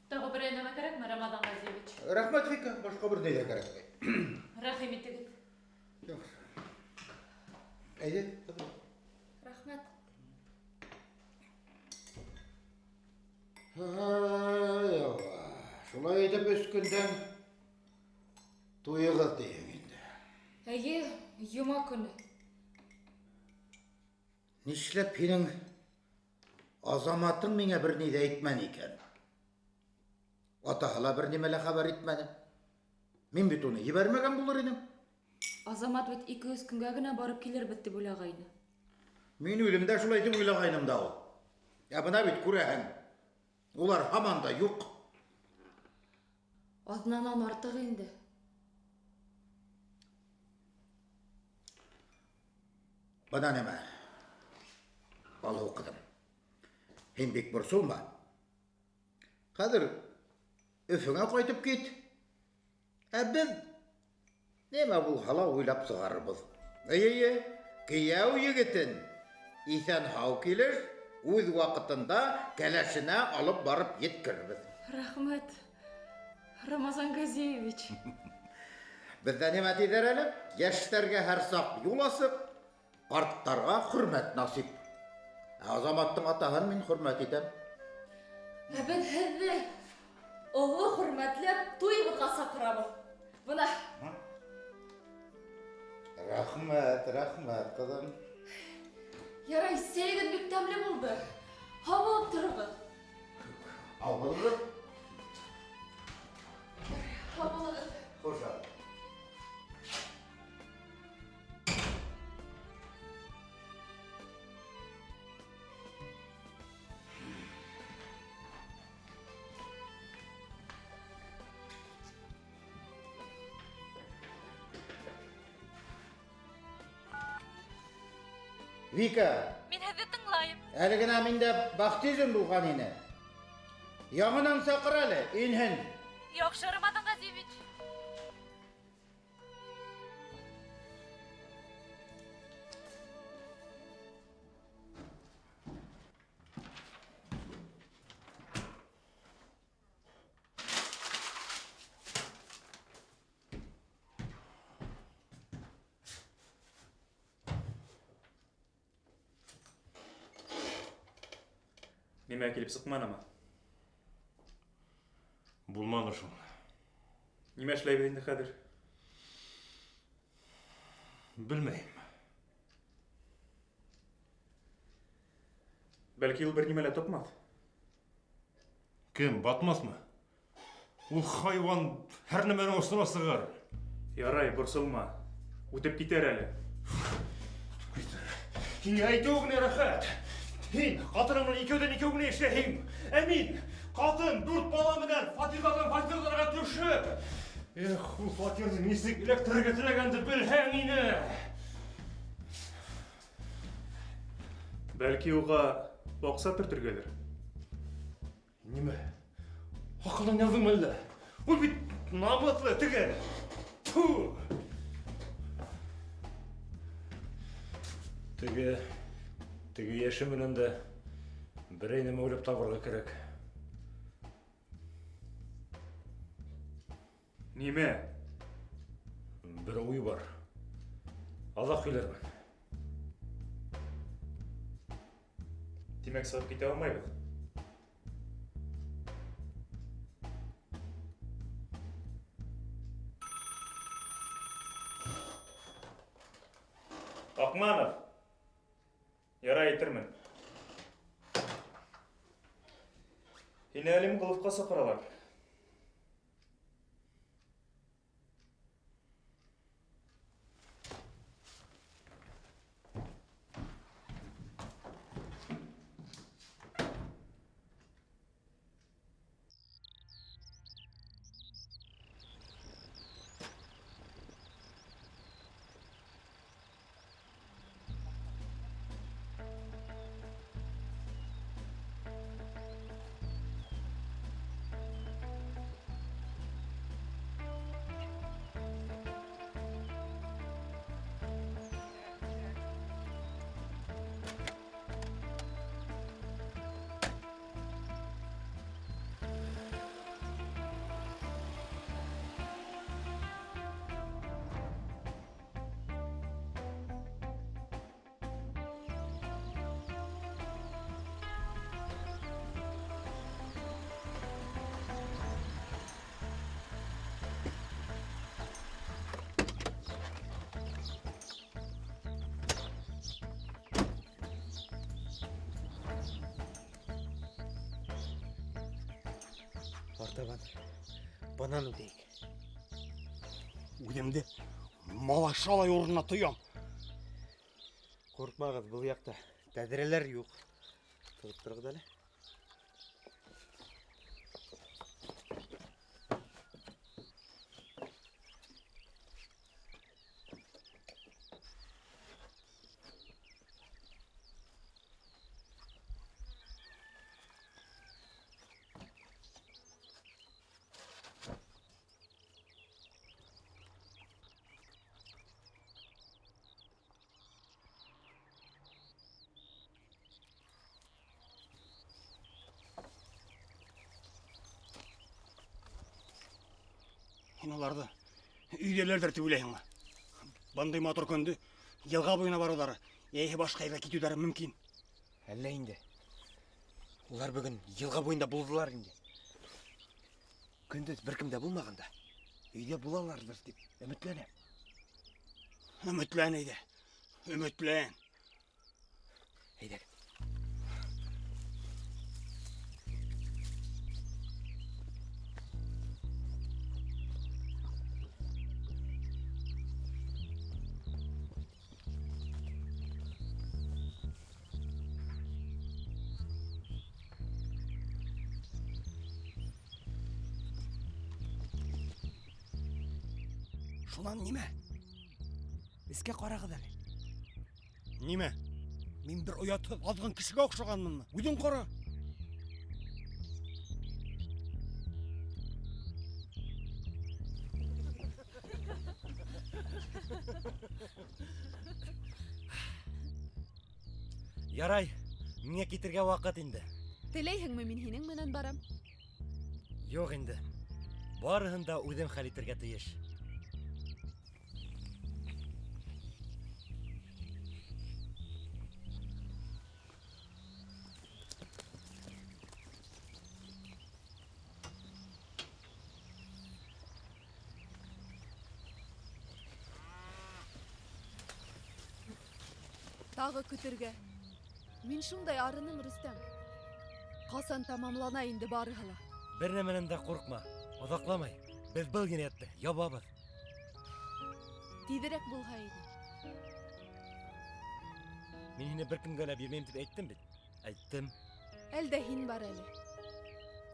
Тағы бір әнеме керек ме, Рамазан Газиевич? Рахмат, Вика, башқа бір неге керек пе? Рахимет егіт. Жоқ. Әйде, Рахмет. Шулай етіп өскенден тойығы дейін енді. Әйе, юма күні. Нишлеп пенің азаматың меңе бір нейді айтман екен. Атағала бір немелі хабар етмәді. Мен бет оны ебәрмеген болыр едім. Азамат бет 2-3 күнге генә барып келер бітті бөлағайны. Мен өлімді шулай деп ойлағайным да ол. Бұна бет көрәһің. Олар хаманда юқ. Азнанан артық енді. Бана неме? Бала оқыдым. Еңбек бұрсыл ма? Қазір өфіңе қайтып кет. Біз неме бұл хала ойлап сығарыбыз. Кияу егетін исән хау келер, өз уақытында кәләшіне алып барып еткірбіз. Рахмет, Рамазан Газиевич. Бізді неме тезер әлі? Яштерге әр сақ юласып, қарттарға хүрмәт насип. Азаматтың атағын мен хүрмәт етем. Әбін хәзі оғы хүрмәтлеп туйбыға сақырамыз. Бұна. Рахмет, қызым. Ярай, сейгін бек тәмлі болды. Хавалып тұрғы. Алғылғы? Хавалығы. Қоша. Вика, Мен хәзі тыңлайым. әлігіна менде бақтезін бұлған ені. Яңынан сақыр әлі, енхін. Яқшы, Рамазан Газиевич. Неме келіп сықман ама? Булман ушул. Неме шылай бейінді қадыр? Білмейм. Бәлки ул бір немелі топмады? Кем, батмас мы? Ул хайван әр неменің осына сығар. Ярай, бұрсылма. Өтіп кетер әлі. Әйтеугіне рахат. Хин, қатырыңның екеуден ештехин. Әмин, қатын 4 бала менен фатирларға төшіп. Ул фатирдің несік электрге тірегенді білһәң ине. Бәлки уға оқса түртіргелер. Неме? Ақылын яздың мәлі? Ул бит намыслы тіге. Тіге еші менен де бір әйнеме ойлап табырға керек. Неме? Бір ой бар. Азақ үйлермен. Демек сағып кете алмайбыз. Ақманов. Ярай етірмін. Ені әлім қылыфқа сақыралар. артабан банан үдейік. Үдемді малашалай орнына тұям. Қорқмағыз, бұл яқта тәдірелер юқ. Тұрып тұрғыды әлі. Оларды үйделердер түбілейін ма? Бандай матыр күнді елға бойына барулары, башқа айға кетудері мүмкін. Әлі енді. Олар бүгін елға бойында болдылар енді. Күндіз бір кімде болмағанда, үйде болалардыр деп үмітләнем. Үмітлән еді, үмітлән. Әйдәк. Шунан неме? Іске қарағыд әлі. Неме? Мен бір ұяты азған кішіге оқшағанмын. Өден қара. Ярай, меңе кетерге вақыт енді. Телейһеңме мин һинең менән барам? Yok енді. Барыһын да үҙем хәл итергә тейеш. Тағы көтергә. Мин шундай арыным, Рөстәм. Қасан тамамлана инде барыһы ла. Бер нәмәнән дә ҡурҡма, оҙаҡламай. Беҙ был енәйәтте ябабыҙ. Тиҙерәк булһа иде. Мин һине бер кемгә лә бирмәйем тип әйттем бит. Әйттем. Әлдә һин бар әле.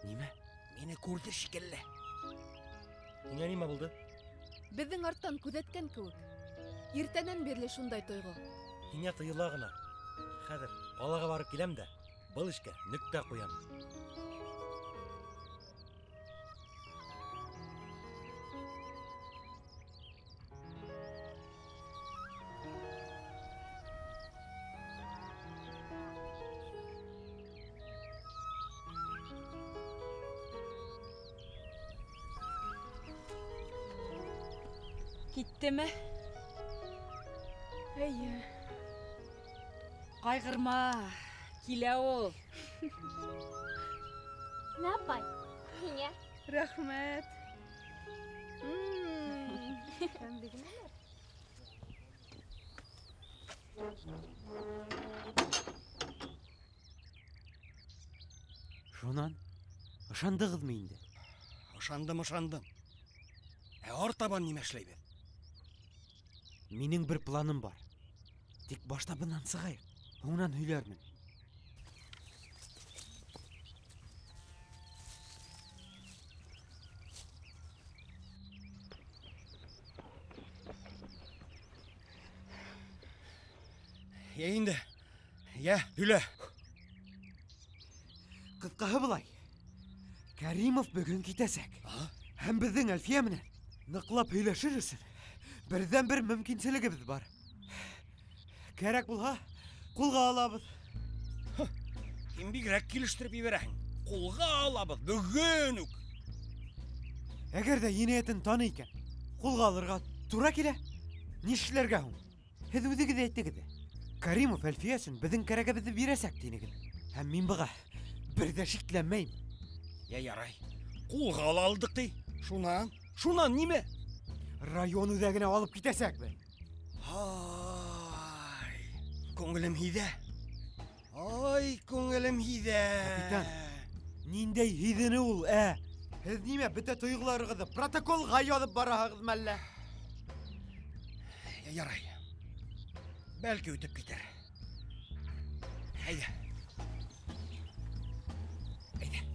Нимә? Мені көрді шикелле. Һиңә нимә булды? Беҙҙең арттан күҙәткән кеүек. Иртәнән бирле шундай тойғо. Һиңә тыйыла ғына. Хәҙер ҡалаға барып киләм дә, был эшкә нөктә ҡуям. Киттеме? Әйе. Ҡайғырма, килә ул. Ne yapay? Niye? Рәхмәт. Шунан, ышандығыҙмы инде? Ышандым. Артабан неме эшләйбеҙ? Минең бер планым бар. Тик башта бынан сығайыҡ. Һуңынан һөйләрмен. Инде. Һөйлә. Ҡыҫҡаһы былай. Кәримов бөгөн китәсәк. Һәм беҙҙең Әлфиә менән ныҡлап һөйләшер өсөн берҙән-бер мөмкинселегебеҙ бар. Кәрәк булһа, ҡулға алабыҙ. Һин бигерәк килештереп ебәрәһең. Ҡулға алабыҙ бөгөн үк. Әгәр дә енәйәтен таный икән, ҡулға алырға тура килә. Нишләргә һуң? Һеҙ үҙегеҙ әйттегеҙ. Кәримов Әлфиә өсөн беҙҙең кәрәгебеҙҙе бирәсәк тинегеҙ. Һәм мин быға бер ҙә шикләнмәйем. Ярай. Ҡулға ала алдыҡ ти. Шунан нимә? Район үҙәгенә алып китәсәкбеҙ. Ай, күңелем һиҙә. Ай, күңелем һиҙә. Капитан, ниндәй һиҙене ул, Һез нимә бөтә тойгыларыгызды протоколга язып бараһыгыз мәллә? Ярай. Бәлки үтеп китер. Әйдә. Әйдә.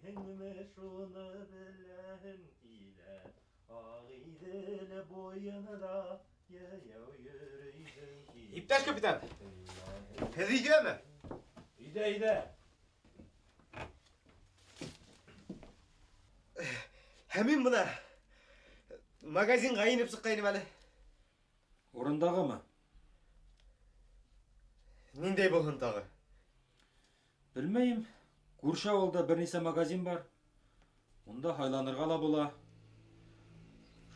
Meyhemme şunu bilen ile Ağidele boyuna yürüydün ki İptaş kapitan. Һез өйдәме? İde. Һәмин бuna магазинга инеп сыккайным әле. Урындагымы? Ниндәй булһын тагы? Белмәйм. Күрше авылда бернисә магазин бар. Унда һайланырга ла була.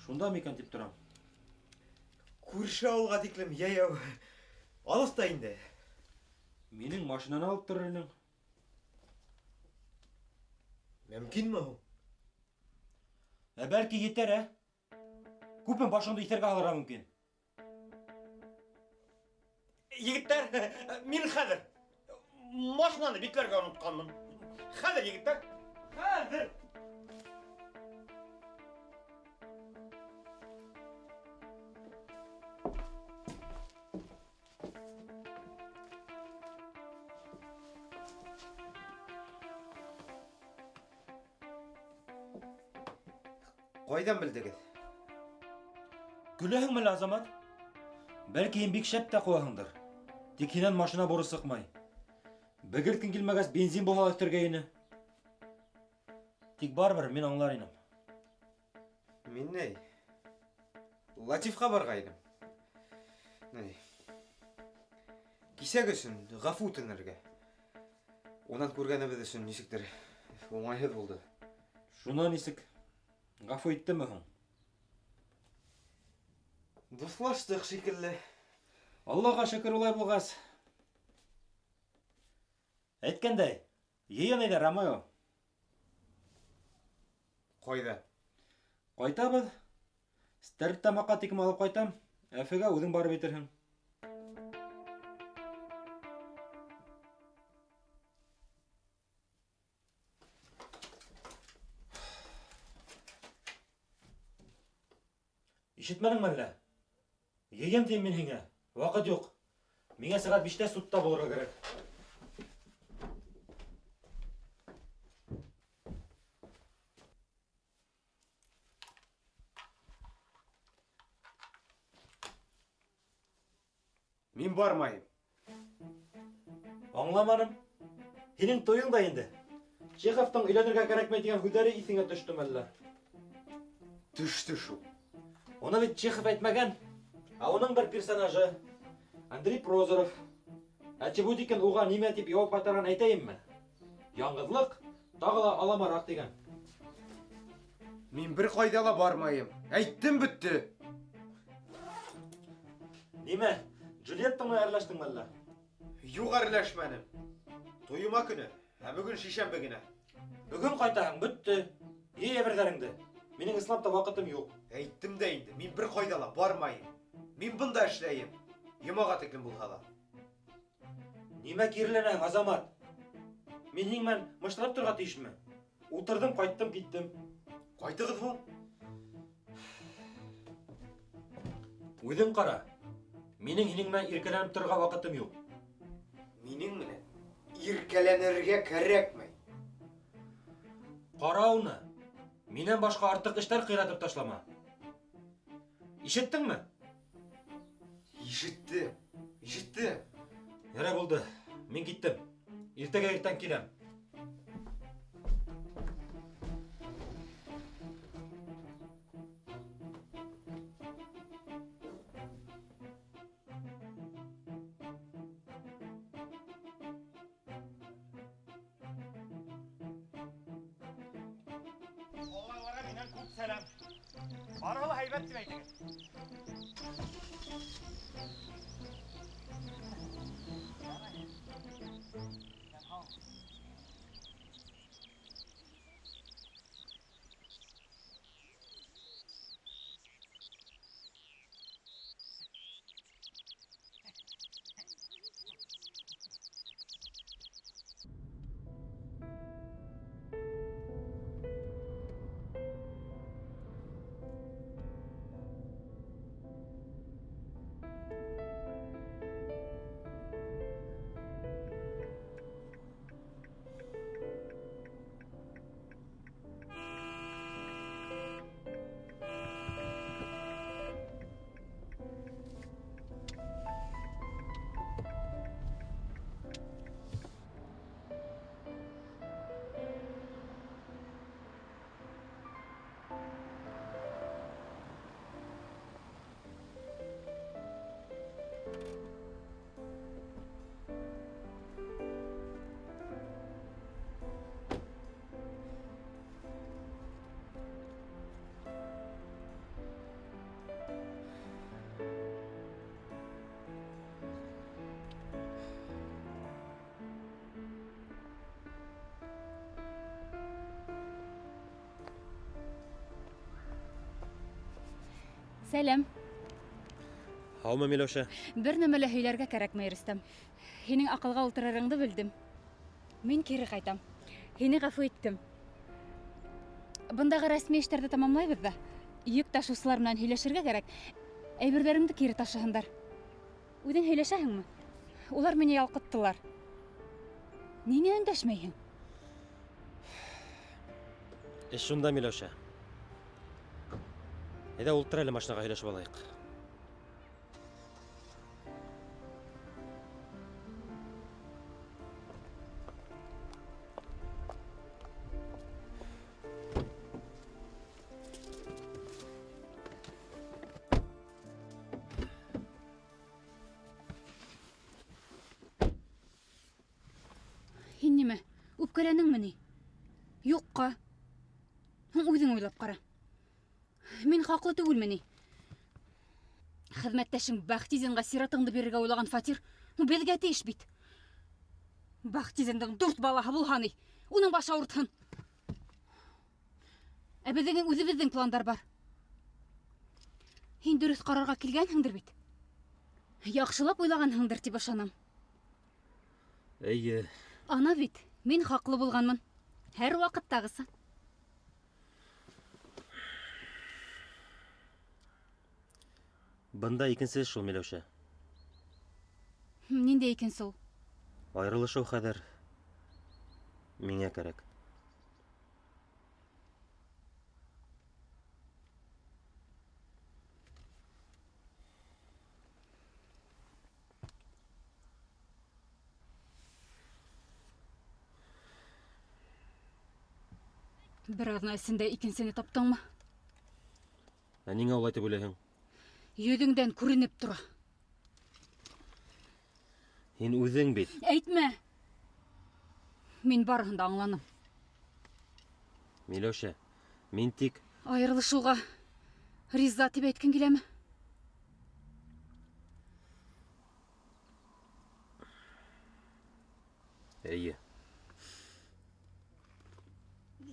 Шунда микән дип торам. Күрше авылга тиклем яяу. Алыста инде. Минең машинаны алып торыр инең. Мөмкинме ул? Бәлки етер, ә? Күпме башыңды итәргә алырга мөмкин. Егеттер, мин хәзер машинаны бикләргә онытканмын. Хәзер, егеттер, хәзер. Кайдан белдегез? Гөләһеңме Азамат? Бәлки һин бик шәп тә куаһыңдыр. Тик һинән машина буры сыкмай. Бөгелткән килмәгәс бензин булһа өстәргә ине. Тик барбер мин аңлар инем. Мин ней? Латифка баргайным. Ней? Кисәк өчен гафу үтенергә. Онан күргәнебез өчен ничектер уңайһыз булды. Шуннан нисек? Гафу иттеме һуң? Дуслаштык шикелле. Аллаһка шөкер улай булгас. Әйткәндәй, йыйын иде Ромео. Кайда? Кайтабыз. Стәрлектамакка тиклем алып кайтам. Әфегә үҙең барып итерһең. Ишетмәдеңме әллә? Йыйын тим мин һиңә. Вакыт юк. Миңә сәгать 5тә судта булырга кирәк. Мин бармайым. Аңламаным. Һинең туйың да инде. Чеховтың өйләнергә кирәкмәй дигән һүзләре исеңә төштеме әллә? Төште шул. Оны бит Чехов әйтмәгән. Ә уның бер персонажы Андрей Прозоров. Чебудикин уға нимә дип яуап кайтарган әйтәйемме? Яңғыҙлык тағы ла аламараҡ дигән. Мин бер кайда ла бармайым. Әйттем бөттө. Нимә? Джульеттаңмы әрләштеңме әллә? Юк әрләшмәнем. Туйыма көне. Ә бүген шишәмбе генә. Бөгөн ҡайтаһың, бөттө. Йый әйберҙәреңде. Минең ысынлап та ваҡытым юҡ. Әйттем дә инде. Мин бер кайда ла бармайым. Мин бында эшләйем. Йомага тиклем булһа ла. Нимә киреләнәң, Азамат? Мен һиңмен мыштырап торга тиешме? Утырдым, кайттым, киттем. Кайтыгыз ул. Үзең кара. Минең һинеңмен иркәләнеп торга вакытым юк. Минең менән иркәләнергә кәрәкмәй. Кара уны. Миннән башка артык эшләр кыйратып ташлама. Ишеттеңме? Ишеттем. Ярай булды. Мин киттем. Иртәгә иртән киләм. Олаларға менен көп сәлем. Барғылы һәйбәт дип әйтегез. Сәлем. Һаумы, Миләүшә. Бер нәмә лә һөйләргә кәрәкмәй, Рөстәм. Һинең акылга ултырырыңды белдем. Мин кире кайтам. Һине гафу иттем. Бындагы рәсми эшләрне тамамлайбыз да. Йөк ташучылар менән һөйләшергә кирәк. Әйберләремде кире ташыһындар. Үҙең һөйләшәһеңме? Улар мине ялҡыттылар. Ниңә өндәшмәйһең? Эш шунда, Миләүшә. Әйдә ултыр әле, машинаға һөйләшеп алайыҡ. Һин нимә? Үпкәләнеңме ни? Юҡҡа. Һуң үҙең уйлап ҡара. Мин хаҡлы түгелме ни? Хеҙмәттәшең Бахтизинға сиратыңды бирергә уйлаған фатир беҙгә тейеш бит. Бахтизиндың 4 балаһы булһа ни, уның башы ауыртһын. Ә беҙҙең үҙебеҙҙең пландар бар. Һин дөрөҫ ҡарарға килгәнһеңдер бит. Яҡшылап уйлағанһыңдыр тип ышанам. Әйе. Ана бит, мин хаҡлы булғанмын. Һәр ваҡыттағыса. Бында икенсе эш шул, Миләүшә. Ниндәй икенсе ул? Айырылышыу хәҙер миңә кәрәк. Бер аҙна эсендә икенсене таптыңмы? Ә ниңә улай тип уйлайһың? Йөҙөңдән күренеп тора. Һин үҙең бит. Әйтмә! Мин барыһын да аңланым. Миләүшә, мин тик... Айырылышыуға риза тип әйткең киләме? Әйе.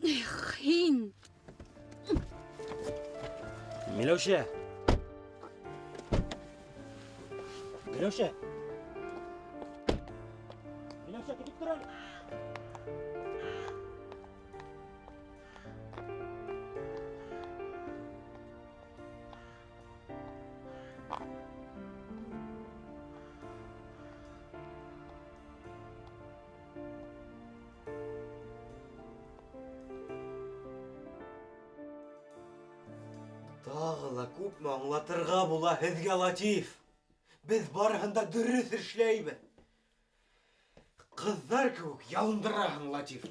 Эх, һин! Миләүшә! Миләүшә! Миләүшә, китеп тор әле! Тағыла күпме аңлатырға була һеҙгә, Латиф. Беҙ барыһында дөрөҫ эшләйбеҙ. Ҡыҙҙар кеүек ялындыраһың, Латиф.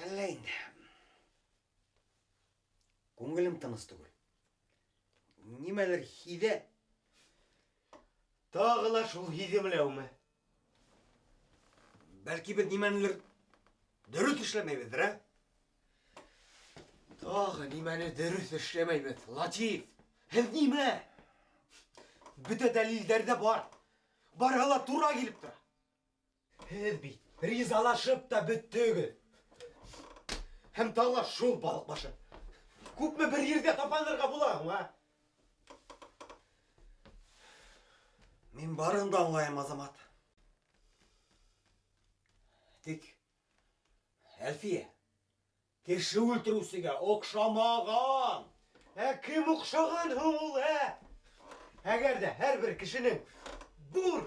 Әллә инде. Күңелем тыныс түгел. Нимәлер һиҙә. Тағы ла шул һиҙемләүме? Бәлки беҙ нимәнелер дөрөҫ эшләмәйбеҙҙер, ә? Тағы нимәне дөрөҫ эшләмәйбеҙ, Латиф? Һеҙ нимә? Бөтә дәлилдәр ҙә бар. Барыһы ла тура килеп тора. Һеҙ бит ризалашып та бөттөгөҙ. Һәм тағы шул балыҡ башы. Күпме бер ерҙә тапанырға булаһың, а? Мин барын да аңлайым, Азамат. Тик, Әлфиә, кеше үлтереүсегә оҡшамаған. Кем оҡшаған һуң ул, ә? Әгәр дә һәр бер кешенең бур,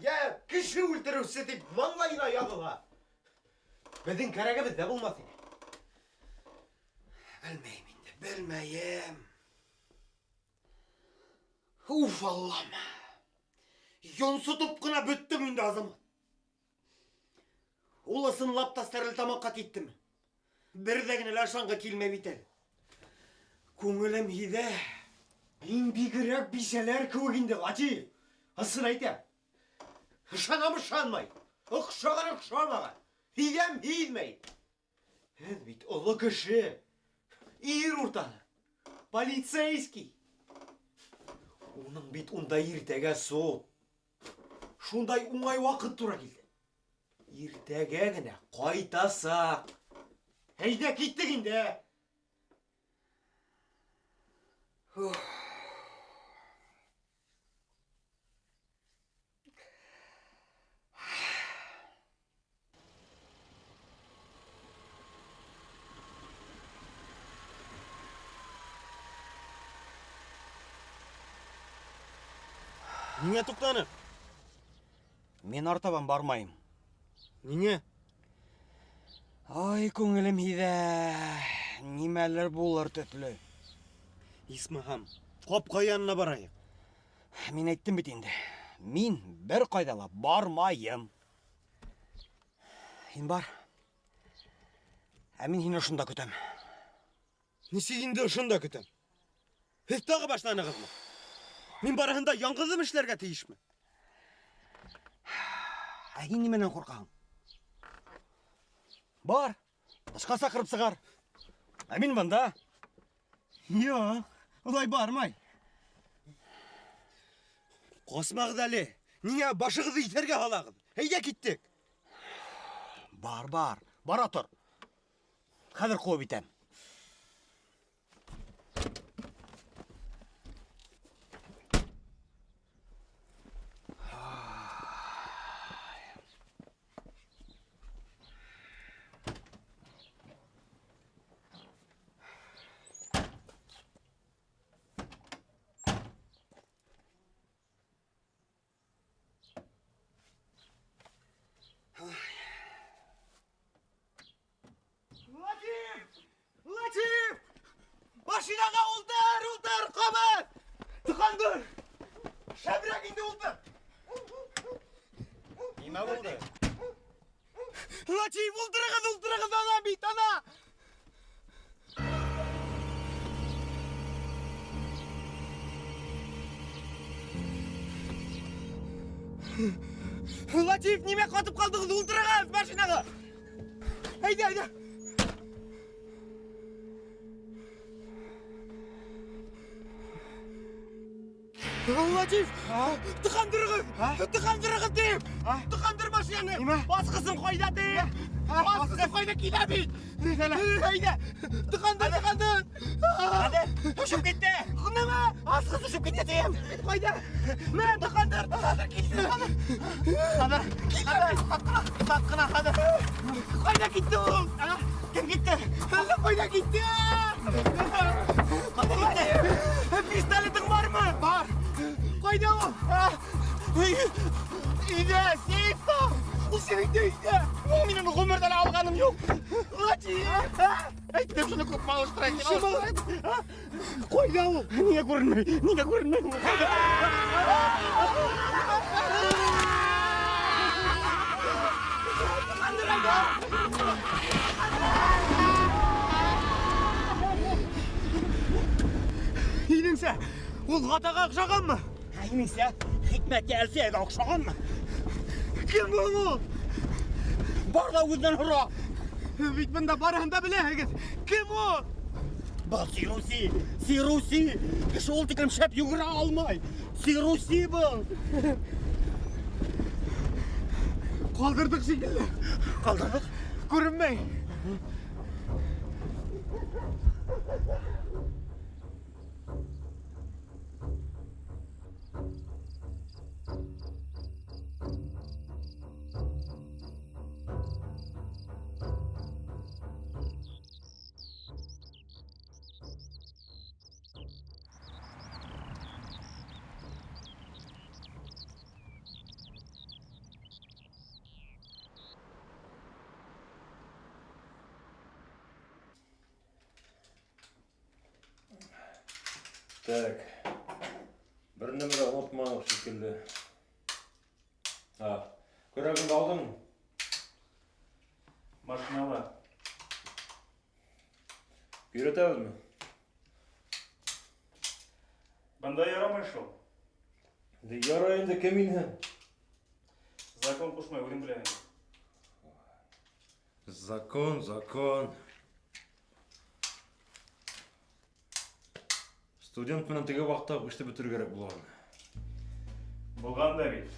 йә кеше үлтереүсе тип маңлайына яҙыла, беҙҙең кәрәгебеҙ ҙә булмаҫ ине. Белмәйем инде, белмәйем. Уф, Аллам. Йонсотоп ҡына бөттөм инде, Азамат. Ул ысынлап та Стәрлетамаҡҡа киттеме? Бер ҙә генә лә ышанғы килмәй бит әле. Күңелем һиҙә. Мин бигерәк бисәләр кеүек инде, Латиф. Ысын әйтәм. Ышанам, ышанмай. Оҡшаған, оҡшамаған. Һиҙәм, һиҙмәй. Һеҙ бит оло кеше. Ир уртаһы. Полицейский. Уның бит унда иртәгә суд. Шундай уңай ваҡыт тура килде. Иртәгә генә ҡайтасаҡ. Әйҙә, киттек инде. Ниңә туҡтаны? Мин артабан бармайым. Ниңә? Ай, күңелем һиҙә. Нимәлер булыр төҫлө. Исмаһам, ҡапҡа янына барайыҡ. Мин әйттем бит инде. Мин бер ҡайҙа ла бармайым. Һин бар. Ә мин һине ошонда көтәм. Нисек инде ошонда көтәм? Һеҙ тағы башланығыҙмы? Мин барыһында яңғыҙым эшләргә тейешме? Ә һин нимәнән ҡурҡаһың? Бар, тышҡа саҡырып сығар. Ә мин бында. Юҡ, улай бармай. Ҡасмағыҙ әле. Ниңә башығыҙҙы иҫәргә һалағыҙ? Әйҙә, киттек. Бар, бара тор. Хәҙер ҡыуып итәм. Латиф! Машинаға ултыр, ҡабат! Тыҡандыр! Шәберәк инде ултыр! Нимә булды? Латиф, ултырығыҙ, ана бит, ана! Латиф, нимә ҡатып ҡалдығыҙ? Ултырығыҙ машинаға! Әйҙә! Латиф! Тыҡандырығыҙ, тип! Тыҡандыр машинаны! Басҡысын ҡайҙа, тип! Басҡысын ҡайҙа килә бит! Әйҙә! Тыҡандыр! Ошоп китте! Нимә? Басҡыс ошоп китте, тип! Ҡайҙа? Мә, тыҡандыр! Килде! Ҡатҡына, хәҙер! Ҡайҙа китте ул? Кем китте? Ҡайҙа китте? Ҡайҙа китте? Пистолетың бармы? Бар! Ҡайҙа ул? Өйҙә, сейфта! Senin de işte. Benim Ömer'den alganım yok. Hadi. Aytdım şunu көп alıştırayım. Koy da o. Niye görünmüyor? Niye görünmüyor? Yiningse, ol qatağa oqşağanmı? Yiningse, Hikmet'e Elfiye'ye oqşağanmı? Kim bu? Barda o'zidan hurra. Bit bunda baranda bilasiz. Kim u? Bal Sirusi. Sirusi. Şol tikim shab yugura olmay. Sirusi bu. Qoldirdik shekilli. Qoldirdik. Ko'rinmay. Так. Bir nimere unutmamak şekilde. Ha. Köragını aldın mı? Машинала. Үйретеміз mi? Банда ярамай шол. Yarayınca kemin. Закон кушмай, өзің білемін. Закон. Студент менен теге вакытта ишти бүтүрү керек булган. Болған да бит.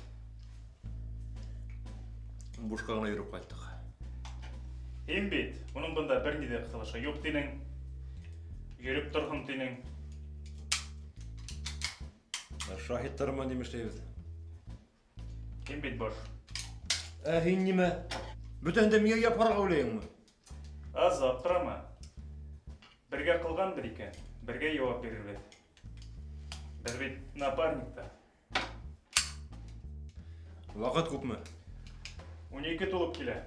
Бушка гана жүрүп кайттык. Ем бит, мұның бұнда бір неде қытылышы yok дейнің. Жүріп тұрғын дейнің. Шахидтарыма немештейбиз. Ем бит бош. Хин неме? Бүтәнде миңа япарга ойлайыңмы? Азап тұрама. Бірге қылған бір екен, бірге жауап берер бет. Біз бит напарникта. Вакыт күпмү? 12 толып келе.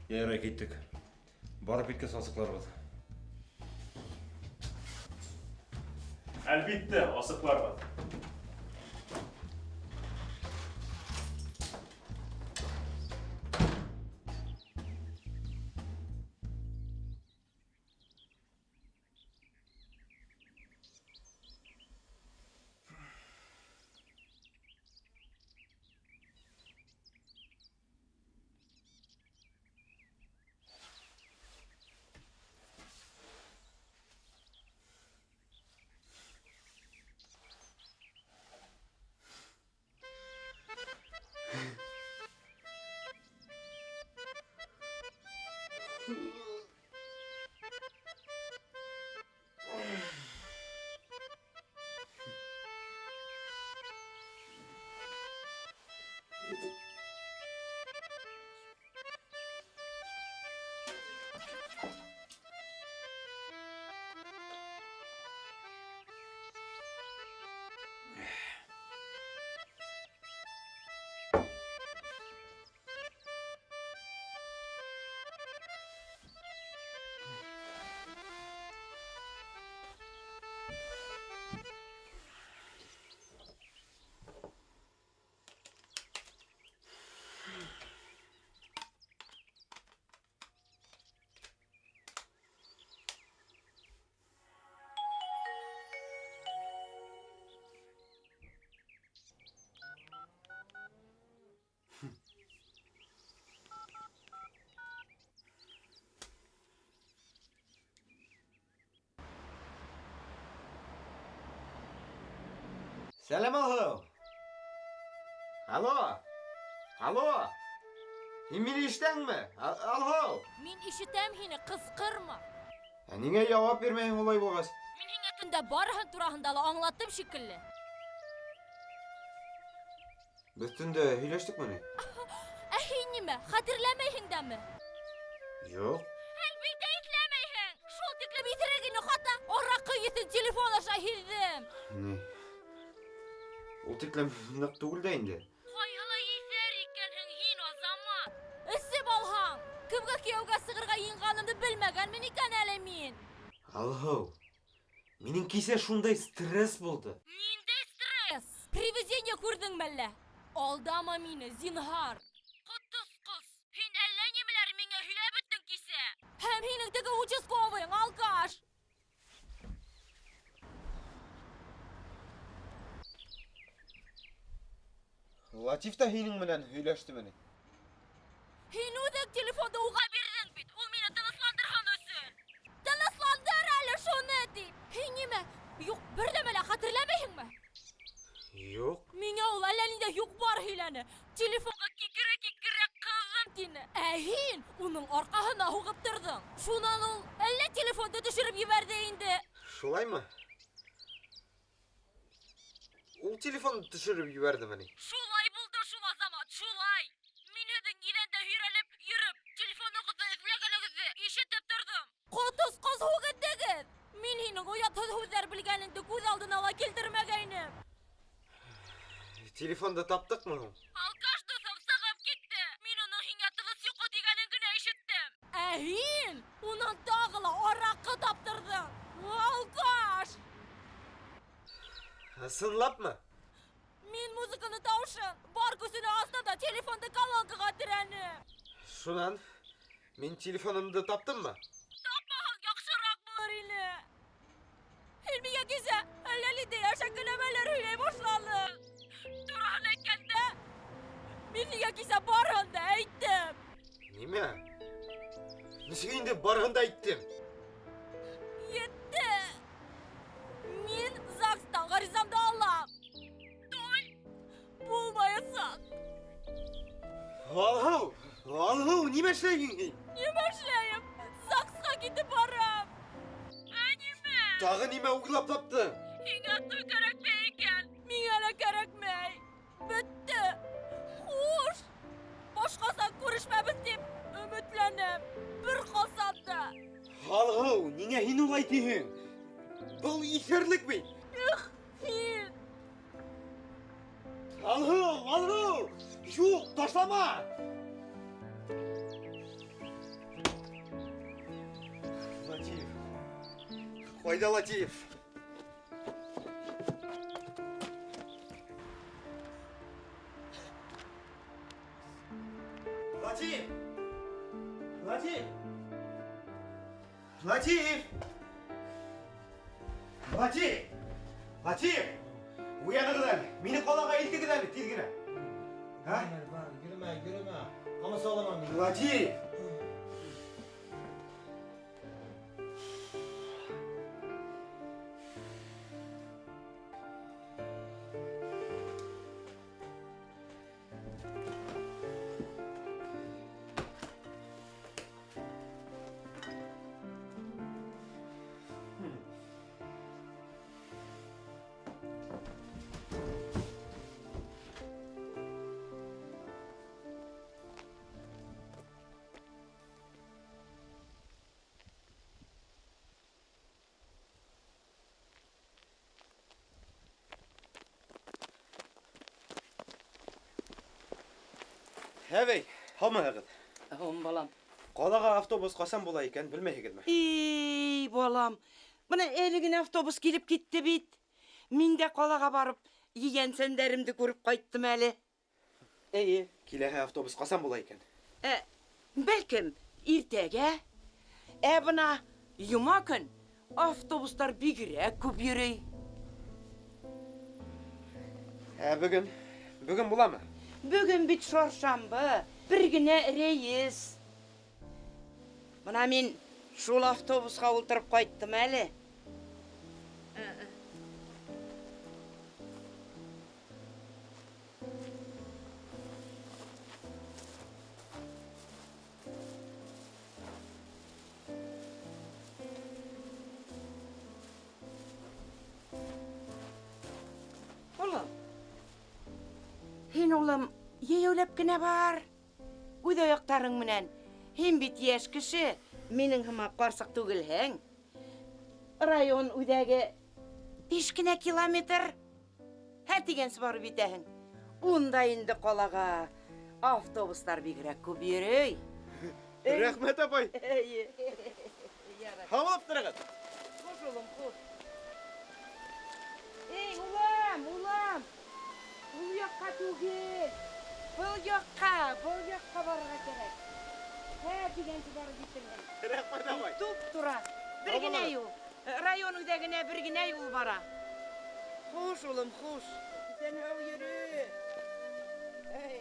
Ярай кеттик. Барып битке сасыкларбыз. Әлбетте, асықлар бар. Selam alo. Alo. Meni eshitdingmi? Alo. Men eshitам seni, qizqirma. Nega javob bermaysiz olay bo'lg'as? Men senga tunda borihin turahında anglattım shekilli. Biz tunda hiylashdik-mi? Ahin nima? Xatirlamayhingdami? Yo'q. Albatta etlamayhin. Shol tiklab yitiragini xata. Oraqqa yetin telefonlasha hildim. тиклем нык түгел дә инде. Кайгыла исәр икәнһең һин о заман. Эссе балһаң. Кемгә кияүгә сыгырга йыйганымды белмәгәнмен икән әле мин. Алһау. Минең кисә шундай стресс булды. Ниндәй стресс? Привидение күрдеңме әллә? Алдама мине, зинһар. Котыз кыз. Һин әллә нимәләр миңа һөйләп беттең кисә? Һәм һинең теге участковыйң, алкаш. Латиф та һинең менән һөйләштеме? Һин үҙең телефонды уға бирҙең бит, ул мине тынысландырған өсөн. Тынысландыр әле шуны тип. Һин нимә? Юк, бер нәмә лә хәтерләмәйһеңме? Юк. Миңә ул әллә ниндә юк бар һөйләне. Телефонға кикерә кызым тине. Ә һин уның арҡаһына һуғып тордың. Шунан ул әллә телефонды төшөрөп ебәрҙе инде. Шулаймы? Ул телефонды төшөрөп ебәрдеме? Шулай булды шул Азамат, шулай. Мин һеҙҙең иҙәндә һөйрәлеп йөрөп, телефонығыҙҙы эҙләгәнегеҙҙе ишетеп тордом. Ҡотос ҡоз һүгендегеҙ. Мин һинең оятһыҙ һүҙҙәр белгәнеңде күҙ алдына ла килтермәгәйнем. Телефонды таптыҡмы һуң? Алкаш дуҫым сығып китте. Мин уның һиңә тыныс йоҡо тигәнен генә ишеттем. Ә һин унан тағы ла араҡы таптырҙың. Алкаш! Ысынлапмы? Мин музыканы тауышын бар көсөнә асты да телефонды колонкаға терәнем. Шунан мин телефонымды таптыммы? Тапмаһаң яҡшыраҡ булыр ине. Һин миңә кисә әллә ниндәй әшәке нәмәләр һөйләй башланың. Тураһын әйткәндә, мин һиңә кисә барыһын да әйттем. Нимә? Нисек инде барыһын да әйттем? Етте. Мин ЗАГСтан ғаризамды алам. Той булмаясаҡ. Алһыу, нимә эшләйһең һин? Нимә эшләйем? ЗАГСҡа китеп барам. Ә нимә? Тағы нимә уйлап таптың? Һиңә туй кәрәкмәй икән. Миңә лә кәрәкмәй. Бөттө. Хуш. Башҡаса күрешмәбеҙ тип өмөтләнем. Бер ҡасан да. Алһыу, ниңә һин улай тиһең? Был иҫәрлек бит. Һин. Алһыу! Юҡ, ташлама! Латиф. Ҡайҙа Латиф? Латиф! Латиф! Латиф! Латиф! Латиф! Уянығыҙ, мине ҡалаға илтегеҙ әле, тиҙ генә. Йөрөмә. Ҡамасы аламам мин. Латиф! Әбей, һаумыһығыҙ. Балам. Ҡалаға автобус ҡасан була икән, белмәйһегеҙме? Ей, балам. Бына әле генә автобус килеп китте бит. Мин дә ҡалаға барып, ейәнсәндәремде күреп ҡайттым әле. Эйе, киләһе автобус ҡасан була икән? Бәлкем, иртәгә. Бына йома көн автобустар бигерәк күп йөрөй. Бөгөн буламы? Бөгөн бит шаршамбы, бер генә рейс. Бына мин шул автобусҡа ултырып ҡайттым әле. Улым, һин улым, йәйәүләп кенә бар. Үҙ аяҡтарың менән. Һин бит йәш кеше, минең һымаҡ ҡарсыҡ түгелһең. Район үҙәге 5 кенә километр. тигенсі барып етәһің. Онда енді қолаға автобустар бигрәк көбейер. Рәхмәт, апай. Хамылып тұрағат. Хош, улым, хош. Ей, улам, улам. Бұл жаққа түгел. Бұл жаққа барға керек. Тигенсі барып етіңген. Рәхмәт, апай. Туп тұра. Bir gine yol. Rayon ödegine bir gine yol bara. Hoş oğlum, hoş. Sen hav yürü. Hey.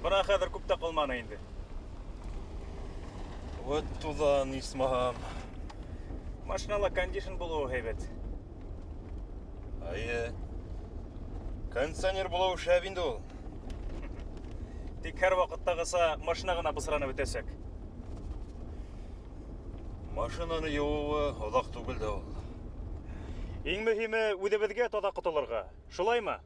Бына хәзер күп тә калманы инде. Вот туда, исмаһам. Машинала кондишн булуы һәйбәт. Айы. Кондиционер булау шәп инде ул. Тик һәр вакыттагыса машина гына бысранып үтәсәк. Машинаны юуы оҙаҡ түгел дә ул. Иң мөһиме үҙебеҙгә таҙа ҡотолорға. Шулаймы?